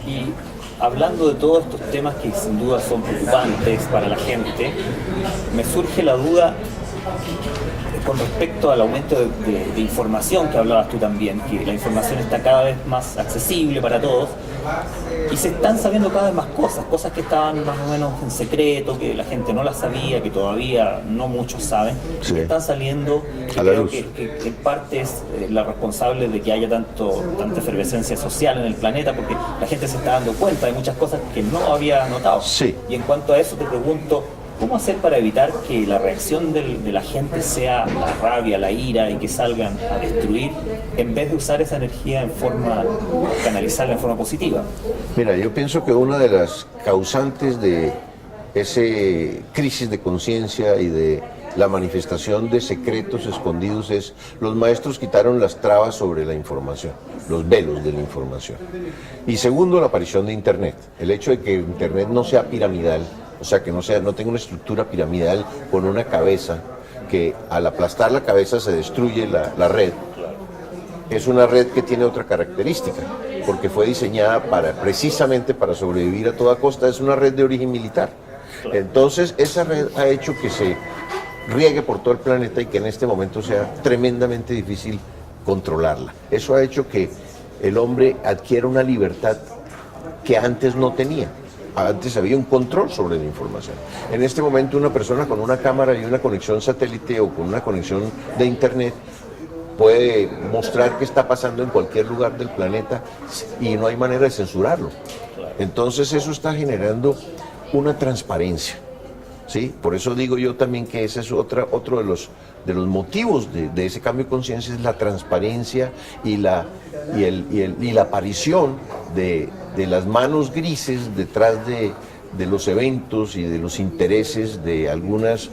Y hablando de todos estos temas que sin duda son preocupantes para la gente, me surge la duda con respecto al aumento de información que hablabas tú también, que la información está cada vez más accesible para todos y se están sabiendo cada vez más cosas que estaban más o menos en secreto, que la gente no las sabía, que todavía no muchos saben, Sí. que están saliendo, y A la creo luz. que en parte es la responsable de que haya tanta efervescencia social en el planeta, porque la gente se está dando cuenta de muchas cosas que no había notado. Sí. Y en cuanto a eso te pregunto, ¿cómo hacer para evitar que la reacción de la gente sea la rabia, la ira y que salgan a destruir, en vez de usar esa energía canalizarla en forma positiva? Mira, yo pienso que una de las causantes de ese crisis de conciencia y de la manifestación de secretos escondidos es los maestros quitaron las trabas sobre la información, los velos de la información. Y segundo, la aparición de Internet, el hecho de que Internet no sea piramidal, o sea, que no tenga una estructura piramidal con una cabeza, que al aplastar la cabeza se destruye la red. Es una red que tiene otra característica, porque fue diseñada precisamente para sobrevivir a toda costa, es una red de origen militar. Entonces, esa red ha hecho que se riegue por todo el planeta y que en este momento sea tremendamente difícil controlarla. Eso ha hecho que el hombre adquiera una libertad que antes no tenía. Antes había un control sobre la información. En este momento una persona con una cámara y una conexión satélite o con una conexión de Internet puede mostrar qué está pasando en cualquier lugar del planeta y no hay manera de censurarlo. Entonces eso está generando una transparencia, ¿sí? Por eso digo yo también que ese es otro de los motivos de ese cambio de conciencia, es la transparencia y la aparición de las manos grises detrás de los eventos y de los intereses de algunas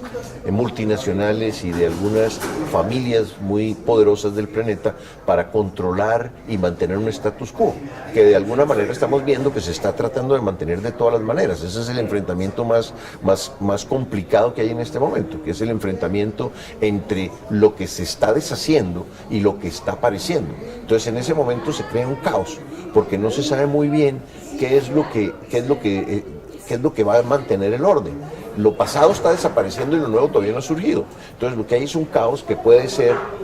multinacionales y de algunas familias muy poderosas del planeta para controlar y mantener un status quo, que de alguna manera estamos viendo que se está tratando de mantener de todas las maneras. Ese es el enfrentamiento más complicado que hay en este momento, que es el enfrentamiento entre lo que se está deshaciendo y lo que está apareciendo. Entonces en ese momento se crea un caos, porque no se sabe muy bien qué es lo que va a mantener el orden. Lo pasado está desapareciendo y lo nuevo todavía no ha surgido. Entonces lo que hay es un caos que puede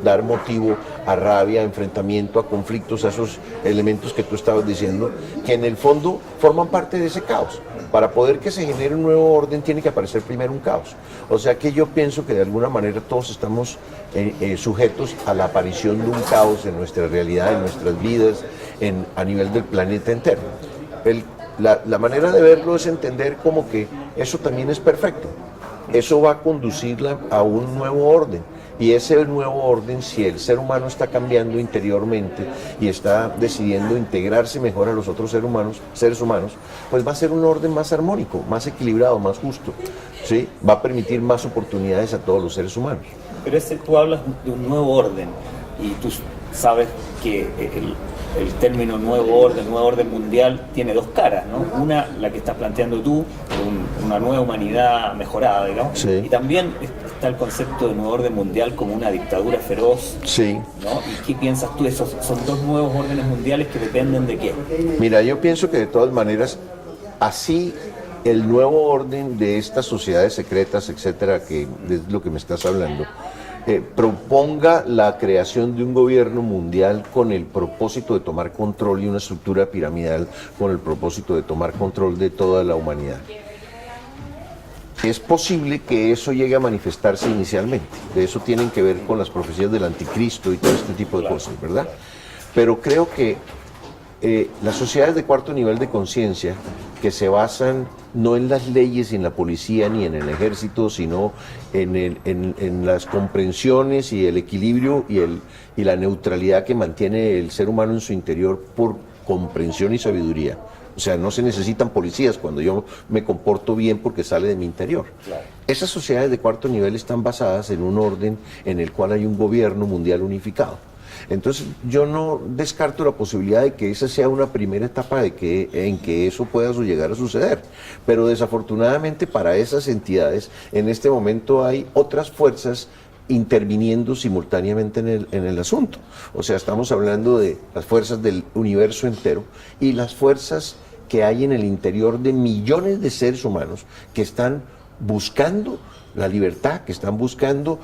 dar motivo a rabia, a enfrentamiento, a conflictos, a esos elementos que tú estabas diciendo, que en el fondo forman parte de ese caos. Para poder que se genere un nuevo orden tiene que aparecer primero un caos. O sea que yo pienso que de alguna manera todos estamos sujetos a la aparición de un caos en nuestra realidad, en nuestras vidas, a nivel del planeta entero. La manera de verlo es entender como que eso también es perfecto. Eso va a conducirla a un nuevo orden. Y ese nuevo orden, si el ser humano está cambiando interiormente y está decidiendo integrarse mejor a los otros seres humanos, pues va a ser un orden más armónico, más equilibrado, más justo, ¿sí? Va a permitir más oportunidades a todos los seres humanos. Pero tú hablas de un nuevo orden y tú sabes que el término nuevo orden mundial tiene dos caras, ¿no? Una, la que estás planteando tú, una nueva humanidad mejorada, digamos, Sí. y también está el concepto de nuevo orden mundial como una dictadura feroz, Sí. ¿no? ¿Y qué piensas tú de esos? ¿Son dos nuevos órdenes mundiales que dependen de qué? Mira, yo pienso que de todas maneras, así el nuevo orden de estas sociedades secretas, etcétera, que es lo que me estás hablando, proponga la creación de un gobierno mundial con el propósito de tomar control y una estructura piramidal con el propósito de tomar control de toda la humanidad. Es posible que eso llegue a manifestarse inicialmente. De eso tienen que ver con las profecías del anticristo y todo este tipo de cosas, ¿verdad? Pero creo que las sociedades de cuarto nivel de conciencia, que se basan no en las leyes, ni en la policía, ni en el ejército, sino en las comprensiones y el equilibrio y la neutralidad que mantiene el ser humano en su interior por comprensión y sabiduría. O sea, no se necesitan policías cuando yo me comporto bien porque sale de mi interior. Claro. Esas sociedades de cuarto nivel están basadas en un orden en el cual hay un gobierno mundial unificado. Entonces yo no descarto la posibilidad de que esa sea una primera etapa en que eso pueda llegar a suceder, pero desafortunadamente para esas entidades en este momento hay otras fuerzas interviniendo simultáneamente en el asunto. O sea, estamos hablando de las fuerzas del universo entero y las fuerzas que hay en el interior de millones de seres humanos que están buscando la libertad, que están buscando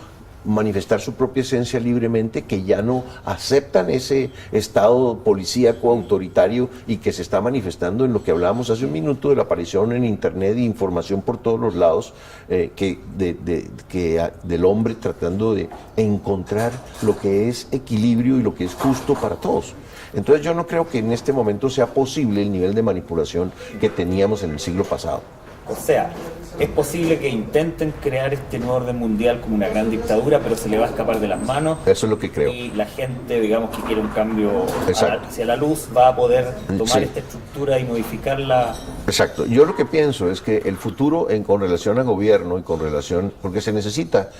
manifestar su propia esencia libremente, que ya no aceptan ese estado policíaco autoritario y que se está manifestando en lo que hablábamos hace un minuto de la aparición en internet y información por todos los lados del hombre tratando de encontrar lo que es equilibrio y lo que es justo para todos. Entonces yo no creo que en este momento sea posible el nivel de manipulación que teníamos en el siglo pasado. O sea, es posible que intenten crear este nuevo orden mundial como una gran dictadura, pero se le va a escapar de las manos. Eso es lo que creo. Y la gente, digamos, que quiere un cambio hacia la luz, va a poder tomar esta estructura y modificarla. Exacto. Yo lo que pienso es que el futuro con relación al gobierno y con relación, porque se necesita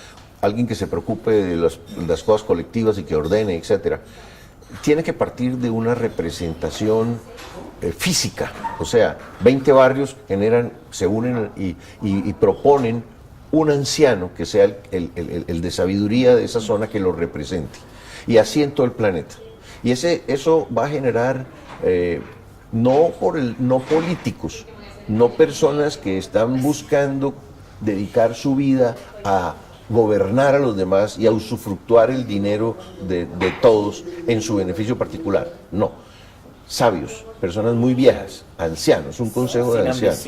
alguien que se preocupe de las cosas colectivas y que ordene, etcétera, tiene que partir de una representación física. O sea, 20 barrios se unen y proponen un anciano que sea el de sabiduría de esa zona que lo represente. Y así en todo el planeta. Y eso va a generar no políticos, no personas que están buscando dedicar su vida a gobernar a los demás y a usufructuar el dinero de todos en su beneficio particular. No. Sabios, personas muy viejas, ancianos, un consejo de ancianos,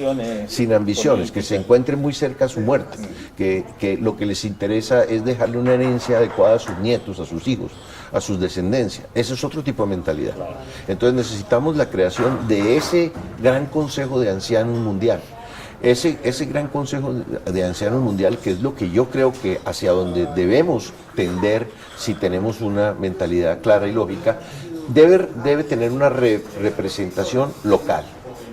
sin ambiciones, que se encuentren muy cerca a su muerte, que lo que les interesa es dejarle una herencia adecuada a sus nietos, a sus hijos, a sus descendencias. Ese es otro tipo de mentalidad. Entonces necesitamos la creación de ese gran consejo de ancianos mundial. Ese gran consejo de ancianos mundial, que es lo que yo creo que hacia donde debemos tender si tenemos una mentalidad clara y lógica, debe tener una representación local,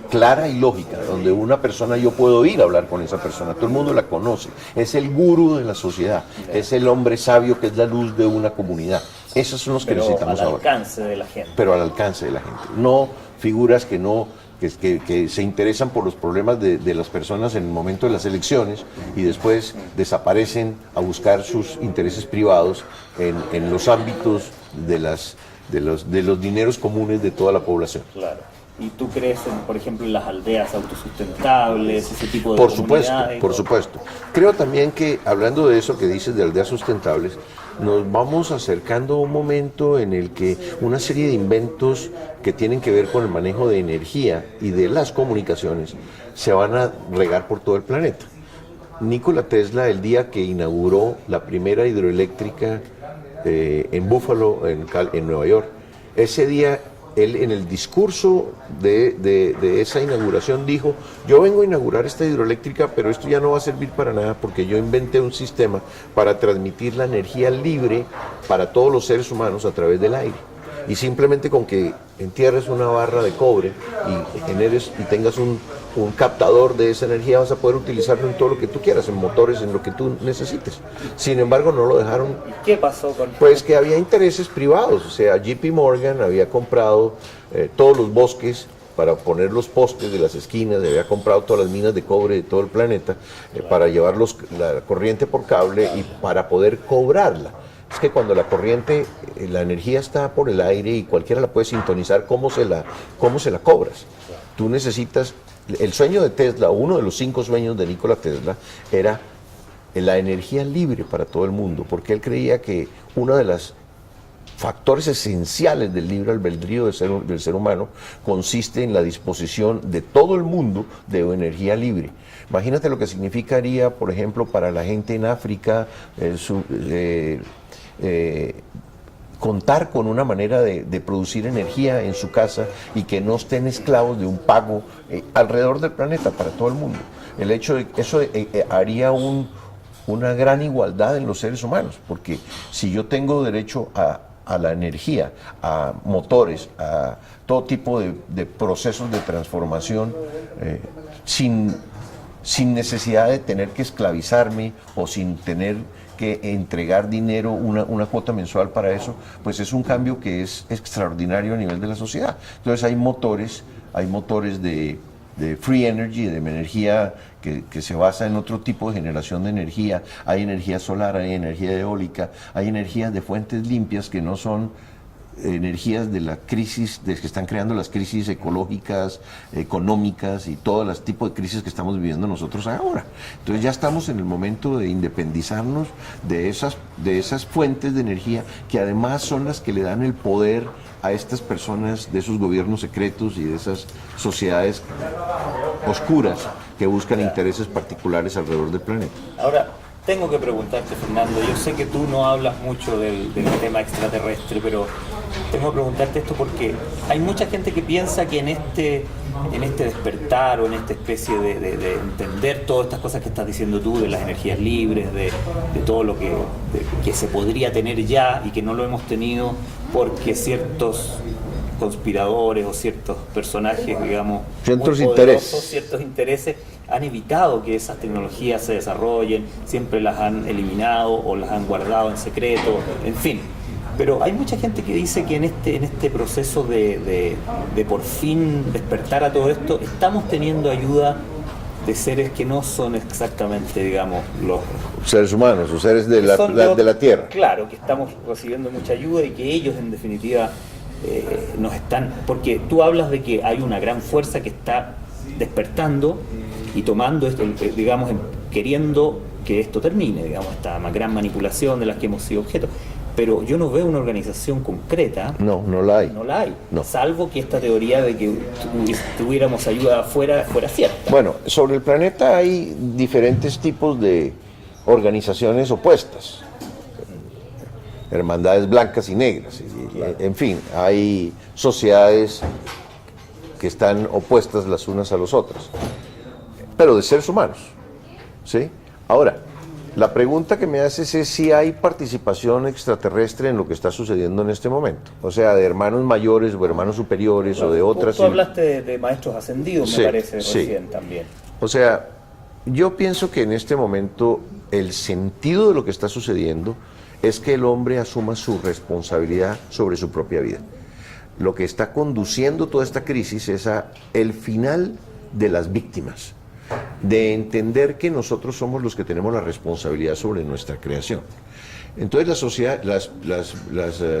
clara y lógica, donde una persona, yo puedo ir a hablar con esa persona, todo el mundo la conoce, es el gurú de la sociedad, es el hombre sabio que es la luz de una comunidad. Esos son los que necesitamos ahora. Pero al alcance de la gente. Pero al alcance de la gente, no figuras que se interesan por los problemas de las personas en el momento de las elecciones y después desaparecen a buscar sus intereses privados en los ámbitos de los dineros comunes de toda la población. Claro. ¿Y tú crees, por ejemplo, en las aldeas autosustentables, ese tipo de comunidades? Por supuesto. Creo también que, hablando de eso que dices de aldeas sustentables, nos vamos acercando a un momento en el que una serie de inventos que tienen que ver con el manejo de energía y de las comunicaciones se van a regar por todo el planeta. Nikola Tesla, el día que inauguró la primera hidroeléctrica en Buffalo, en Nueva York, ese día él en el discurso de esa inauguración dijo: yo vengo a inaugurar esta hidroeléctrica, pero esto ya no va a servir para nada porque yo inventé un sistema para transmitir la energía libre para todos los seres humanos a través del aire. Y simplemente con que entierres una barra de cobre y tengas un captador de esa energía, vas a poder utilizarlo en todo lo que tú quieras, en motores, en lo que tú necesites. Sin embargo, no lo dejaron. ¿Y qué pasó con eso? Pues que había intereses privados. O sea, JP Morgan había comprado todos los bosques para poner los postes de las esquinas, había comprado todas las minas de cobre de todo el planeta para llevar la corriente por cable y para poder cobrarla. Es que cuando la corriente, la energía está por el aire y cualquiera la puede sintonizar, ¿cómo se la cobras? Tú necesitas, el sueño de Tesla, uno de los 5 sueños de Nikola Tesla, era la energía libre para todo el mundo, porque él creía que uno de los factores esenciales del libre albedrío del ser humano consiste en la disposición de todo el mundo de energía libre. Imagínate lo que significaría, por ejemplo, para la gente en África, contar con una manera de producir energía en su casa y que no estén esclavos de un pago alrededor del planeta para todo el mundo. El hecho de eso haría una gran igualdad en los seres humanos, porque si yo tengo derecho a la energía, a motores, a todo tipo de procesos de transformación, sin necesidad de tener que esclavizarme o sin tener que entregar dinero, una cuota mensual para eso, pues es un cambio que es extraordinario a nivel de la sociedad. Entonces hay motores de free energy, de energía que se basa en otro tipo de generación de energía. Hay energía solar, hay energía eólica, hay energías de fuentes limpias que no son energías de la crisis, de que están creando las crisis ecológicas, económicas y todos los tipos de crisis que estamos viviendo nosotros ahora. Entonces ya estamos en el momento de independizarnos de esas fuentes de energía que además son las que le dan el poder a estas personas de esos gobiernos secretos y de esas sociedades oscuras que buscan intereses particulares alrededor del planeta. Ahora, tengo que preguntarte, Fernando, yo sé que tú no hablas mucho del tema extraterrestre, pero tengo que preguntarte esto porque hay mucha gente que piensa que en este despertar o en esta especie de entender todas estas cosas que estás diciendo tú, de las energías libres, de todo lo que se podría tener ya y que no lo hemos tenido porque ciertos conspiradores o ciertos personajes, digamos, ciertos intereses han evitado que esas tecnologías se desarrollen, siempre las han eliminado o las han guardado en secreto, en fin. Pero hay mucha gente que dice que en este proceso de por fin despertar a todo esto, estamos teniendo ayuda de seres que no son exactamente, digamos, los seres humanos o seres de la Tierra. Claro, que estamos recibiendo mucha ayuda y que ellos en definitiva nos están, porque tú hablas de que hay una gran fuerza que está despertando y tomando esto, digamos, queriendo que esto termine, digamos, esta gran manipulación de las que hemos sido objeto. Pero yo no veo una organización concreta. No la hay. No la hay. No. Salvo que esta teoría de que tuviéramos ayuda afuera fuera cierta. Bueno, sobre el planeta hay diferentes tipos de organizaciones opuestas. Hermandades blancas y negras. En fin, hay sociedades que están opuestas las unas a las otras. Pero de seres humanos. ¿Sí? Ahora, la pregunta que me haces es si hay participación extraterrestre en lo que está sucediendo en este momento. O sea, de hermanos mayores o hermanos superiores o de otras... Tú hablaste de maestros ascendidos, sí, me parece, sí. recién también. O sea, yo pienso que en este momento el sentido de lo que está sucediendo es que el hombre asuma su responsabilidad sobre su propia vida. Lo que está conduciendo toda esta crisis es el final de las víctimas, de entender que nosotros somos los que tenemos la responsabilidad sobre nuestra creación. Entonces la sociedad, las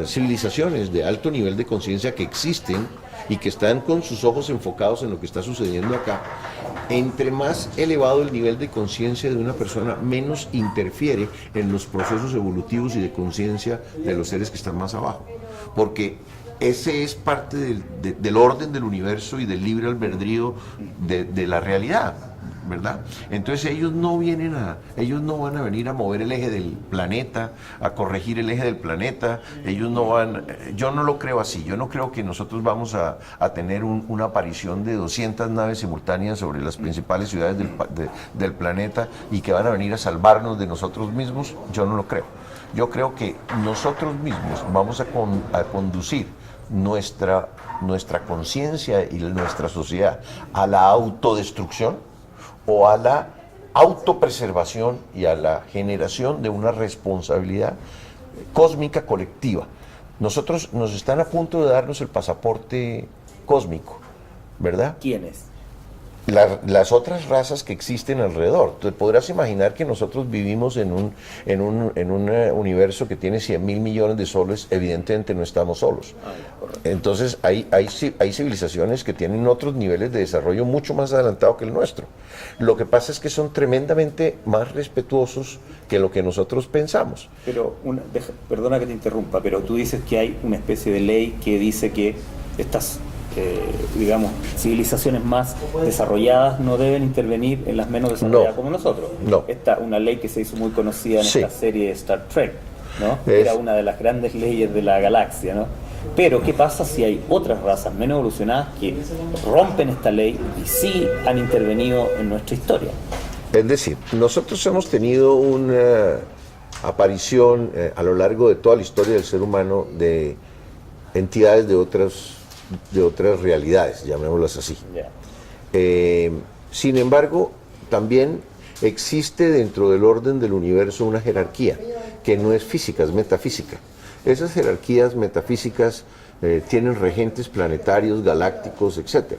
civilizaciones de alto nivel de conciencia que existen y que están con sus ojos enfocados en lo que está sucediendo acá, entre más elevado el nivel de conciencia de una persona, menos interfiere en los procesos evolutivos y de conciencia de los seres que están más abajo. Porque ese es parte del orden del universo y del libre albedrío de la realidad, ¿verdad? Entonces ellos no van a venir a mover el eje del planeta, a corregir el eje del planeta. Yo no lo creo así. Yo no creo que nosotros vamos a tener una aparición de 200 naves simultáneas sobre las principales ciudades del planeta y que van a venir a salvarnos de nosotros mismos. Yo no lo creo. Yo creo que nosotros mismos vamos a conducir nuestra conciencia y nuestra sociedad a la autodestrucción o a la autopreservación y a la generación de una responsabilidad cósmica colectiva. Nosotros nos están a punto de darnos el pasaporte cósmico, ¿verdad? ¿Quiénes? Las otras razas que existen alrededor. Te podrás imaginar que nosotros vivimos en un universo que tiene 100.000 millones de soles. Evidentemente no estamos solos. Entonces hay civilizaciones que tienen otros niveles de desarrollo mucho más adelantado que el nuestro. Lo que pasa es que son tremendamente más respetuosos que lo que nosotros pensamos. Pero, perdona que te interrumpa, pero tú dices que hay una especie de ley que dice que estas digamos, civilizaciones más desarrolladas no deben intervenir en las menos desarrolladas como nosotros. No. Esta una ley que se hizo muy conocida en esta serie de Star Trek, ¿no? Era una de las grandes leyes de la galaxia, ¿no? Pero ¿qué pasa si hay otras razas menos evolucionadas que rompen esta ley y sí han intervenido en nuestra historia? Es decir, nosotros hemos tenido una aparición a lo largo de toda la historia del ser humano de entidades de otras realidades, llamémoslas así. Sin embargo, también existe dentro del orden del universo una jerarquía que no es física, es metafísica. Esas jerarquías metafísicas tienen regentes planetarios, galácticos, etc.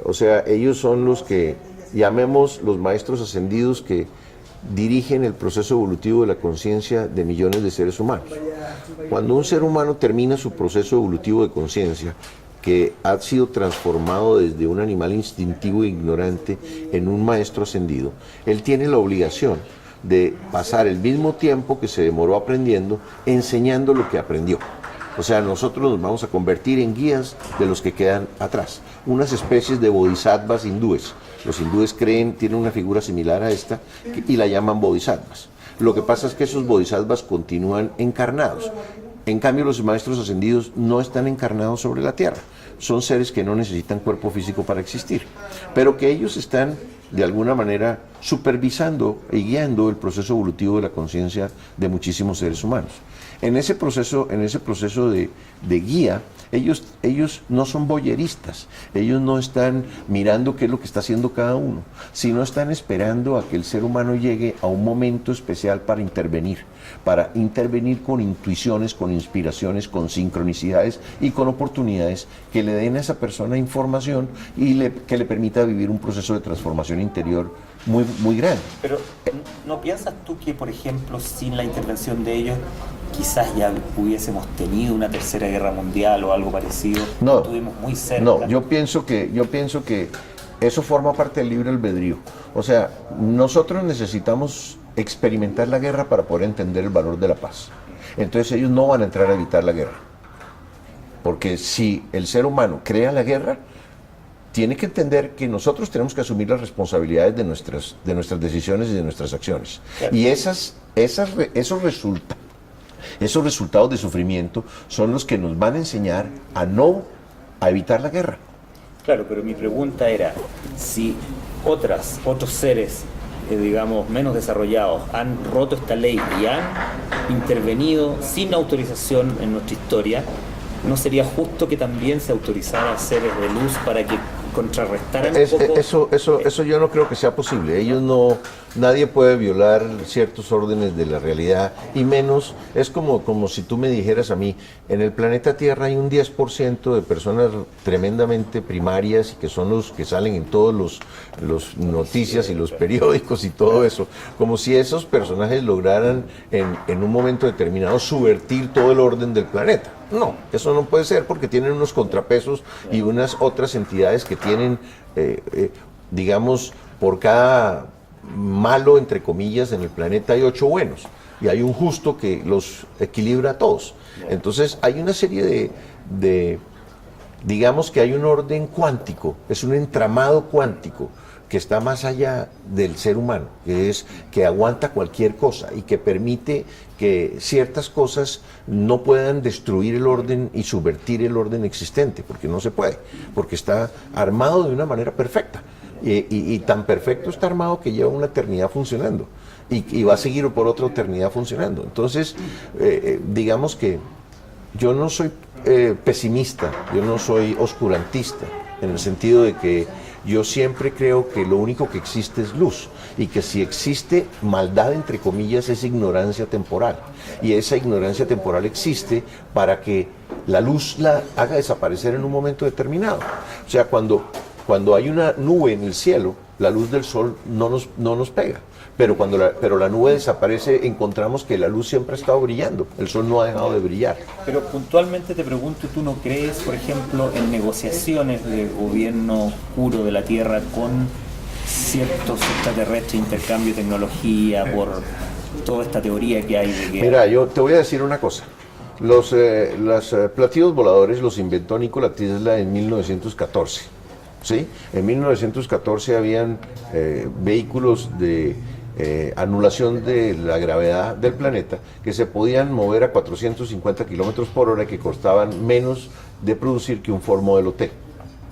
O sea, ellos son los que llamemos los maestros ascendidos que dirigen el proceso evolutivo de la conciencia de millones de seres humanos. Cuando un ser humano termina su proceso evolutivo de conciencia, que ha sido transformado desde un animal instintivo e ignorante en un maestro ascendido, él tiene la obligación de pasar el mismo tiempo que se demoró aprendiendo, enseñando lo que aprendió. O sea, nosotros nos vamos a convertir en guías de los que quedan atrás, unas especies de bodhisattvas hindúes. Los hindúes tienen una figura similar a esta y la llaman bodhisattvas. Lo que pasa es que esos bodhisattvas continúan encarnados. En cambio, los maestros ascendidos no están encarnados sobre la tierra. Son seres que no necesitan cuerpo físico para existir, pero que ellos están de alguna manera supervisando y guiando el proceso evolutivo de la conciencia de muchísimos seres humanos. En ese proceso de guía, ellos no son voyeristas, ellos no están mirando qué es lo que está haciendo cada uno, sino están esperando a que el ser humano llegue a un momento especial para intervenir con intuiciones, con inspiraciones, con sincronicidades y con oportunidades que le den a esa persona información y que le permita vivir un proceso de transformación interior muy, muy grande. Pero ¿no piensas tú que, por ejemplo, sin la intervención de ellos, quizás ya hubiésemos tenido una tercera guerra mundial o algo parecido? No, estuvimos muy cerca. No, yo pienso que eso forma parte del libre albedrío. O sea, nosotros necesitamos experimentar la guerra para poder entender el valor de la paz. Entonces ellos no van a entrar a evitar la guerra. Porque si el ser humano crea la guerra, tiene que entender que nosotros tenemos que asumir las responsabilidades de nuestras decisiones y de nuestras acciones. Claro. Y esos resultados de sufrimiento son los que nos van a enseñar a evitar la guerra. Claro, pero mi pregunta era, si otros seres, digamos, menos desarrollados, han roto esta ley y han intervenido sin autorización en nuestra historia, ¿no sería justo que también se autorizara a seres de luz para que contrarrestaran un poco? Eso yo no creo que sea posible. Nadie puede violar ciertos órdenes de la realidad, y menos, es como si tú me dijeras a mí, en el planeta Tierra hay un 10% de personas tremendamente primarias y que son los que salen en todos los noticias y los periódicos y todo eso, como si esos personajes lograran en un momento determinado subvertir todo el orden del planeta. No, eso no puede ser, porque tienen unos contrapesos y unas otras entidades que tienen, digamos, por cada malo, entre comillas, en el planeta hay 8 buenos, y hay un justo que los equilibra a todos. Entonces hay una serie digamos que hay un orden cuántico, es un entramado cuántico que está más allá del ser humano, que aguanta cualquier cosa y que permite que ciertas cosas no puedan destruir el orden y subvertir el orden existente, porque no se puede, porque está armado de una manera perfecta. Y tan perfecto está armado que lleva una eternidad funcionando y va a seguir por otra eternidad funcionando. Entonces, digamos que yo no soy pesimista, yo no soy oscurantista, en el sentido de que yo siempre creo que lo único que existe es luz, y que si existe maldad, entre comillas, es ignorancia temporal, y esa ignorancia temporal existe para que la luz la haga desaparecer en un momento determinado. O sea, cuando hay una nube en el cielo, la luz del sol no nos pega. Pero la nube desaparece, encontramos que la luz siempre ha estado brillando, el sol no ha dejado de brillar. Pero puntualmente te pregunto, ¿tú no crees, por ejemplo, en negociaciones de gobierno oscuro de la Tierra con ciertos extraterrestres, intercambio de tecnología, por toda esta teoría que hay de que... Mira, yo te voy a decir una cosa. Los platillos voladores los inventó Nikola Tesla en 1914. ¿Sí? En 1914 habían vehículos de anulación de la gravedad del planeta que se podían mover a 450 kilómetros por hora, que costaban menos de producir que un Ford Modelo T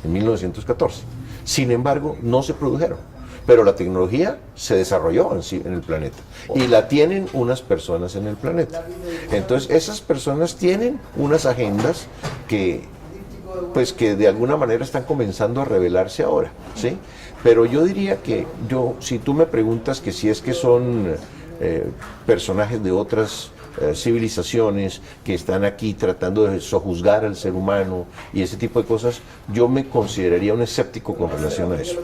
en 1914. Sin embargo, no se produjeron, pero la tecnología se desarrolló en el planeta y la tienen unas personas en el planeta. Entonces esas personas tienen unas agendas que de alguna manera están comenzando a revelarse ahora, ¿sí? Pero yo diría que si tú me preguntas que si es que son personajes de otras civilizaciones que están aquí tratando de sojuzgar al ser humano y ese tipo de cosas, yo me consideraría un escéptico con relación a eso.